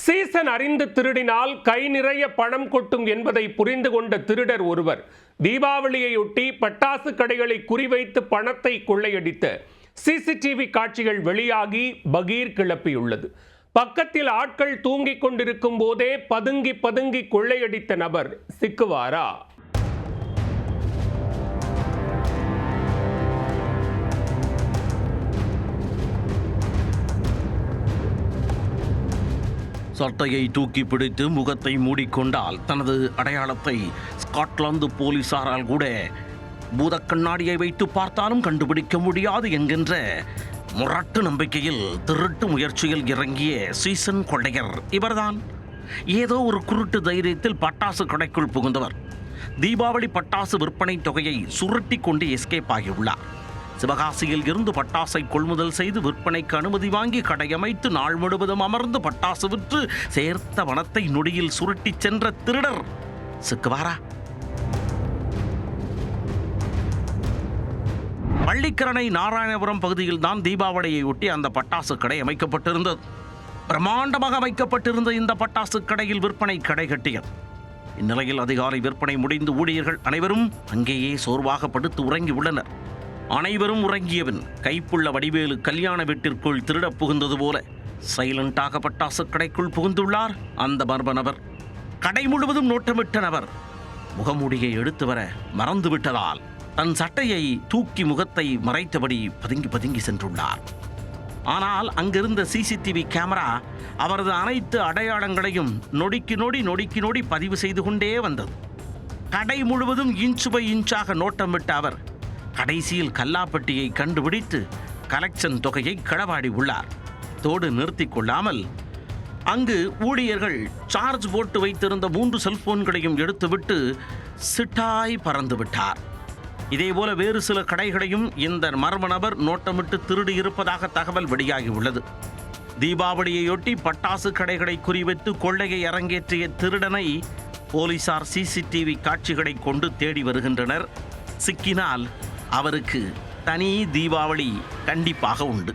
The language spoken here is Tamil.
சீசன் அறிந்து திருடினால் கை நிறைய பணம் கொட்டும் என்பதை புரிந்து கொண்ட திருடர் ஒருவர் தீபாவளியையொட்டி பட்டாசு கடைகளை குறிவைத்து பணத்தை கொள்ளையடித்த சிசிடிவி காட்சிகள் வெளியாகி பகீர் கிளப்பியுள்ளது. பக்கத்தில் ஆட்கள் தூங்கிக் கொண்டிருக்கும் போதே பதுங்கி பதுங்கி கொள்ளையடித்த நபர் சிக்குவாரா? சட்டையை தூக்கி பிடித்து முகத்தை மூடிக்கொண்டால் தனது அடையாளத்தை ஸ்காட்லாந்து போலீசாரால் கூட பூதக்கண்ணாடியை வைத்து பார்த்தாலும் கண்டுபிடிக்க முடியாது என்கின்ற முரட்டு நம்பிக்கையில் திருட்டு முயற்சியில் இறங்கிய சீசன் கொள்ளையர் இவர்தான். ஏதோ ஒரு குருட்டு தைரியத்தில் பட்டாசு கடைக்குள் புகுந்தவர் தீபாவளி பட்டாசு விற்பனை தொகையை சுருட்டி கொண்டு எஸ்கேப் ஆகியுள்ளார். சிவகாசியில் இருந்து பட்டாசை கொள்முதல் செய்து விற்பனைக்கு அனுமதி வாங்கி கடையமைத்து நாள் முழுவதும் அமர்ந்து பட்டாசு விற்று சேர்த்த பணத்தை நொடியில் சுருட்டி சென்ற திருடர் சிக்குவாரா? பள்ளிக்கரணை நாராயணபுரம் பகுதியில் தான் தீபாவளியை ஒட்டி அந்த பட்டாசு கடை அமைக்கப்பட்டிருந்தது. பிரம்மாண்டமாக அமைக்கப்பட்டிருந்த இந்த பட்டாசு கடையில் விற்பனை கடை கட்டியது. இந்நிலையில் அதிகாலை விற்பனை முடிந்து ஊழியர்கள் அனைவரும் அங்கேயே சோர்வாக படுத்து உறங்கி உள்ளனர். அனைவரும் உறங்கியவன் கைப்புள்ள வடிவேலு கல்யாண வீட்டிற்குள் திருடப் புகுந்தது போல சைலண்டாக பட்டாசு கடைக்குள் புகுந்துள்ளார் அந்த மர்ம நபர். கடை முழுவதும் நோட்டமிட்ட நபர் முகமூடியை எடுத்து வர மறந்துவிட்டதால் தன் சட்டையை தூக்கி முகத்தை மறைத்தபடி பதுங்கி பதுங்கி சென்றுள்ளார். ஆனால் அங்கிருந்த சிசிடிவி கேமரா அவரது அனைத்து அடையாளங்களையும் நொடிக்கு நொடி பதிவு செய்து கொண்டே வந்தது. கடை முழுவதும் இன்ச்சு பை இன்ச்சாக நோட்டமிட்ட அவர் கடைசியில் கல்லாப்பட்டியை கண்டுபிடித்து கலெக்ஷன் தொகையை களவாடி உள்ளார். தோடு நிறுத்தி கொள்ளாமல் அங்கு ஊழியர்கள் சார்ஜ் போட்டு வைத்திருந்த 3 செல்போன்களையும் எடுத்துவிட்டு சிட்டாய் பறந்து விட்டார். இதேபோல வேறு சில கடைகளையும் இந்த மர்ம நபர் நோட்டமிட்டு திருடி இருப்பதாக தகவல் வெளியாகியுள்ளது. தீபாவளியையொட்டி பட்டாசு கடைகளை குறிவைத்து கொள்ளையை அரங்கேற்றிய திருடனை போலீசார் சிசிடிவி காட்சிகளை கொண்டு தேடி வருகின்றனர். சிக்கினால் அவருக்கு தனி தீபாவளி கண்டிப்பாக உண்டு.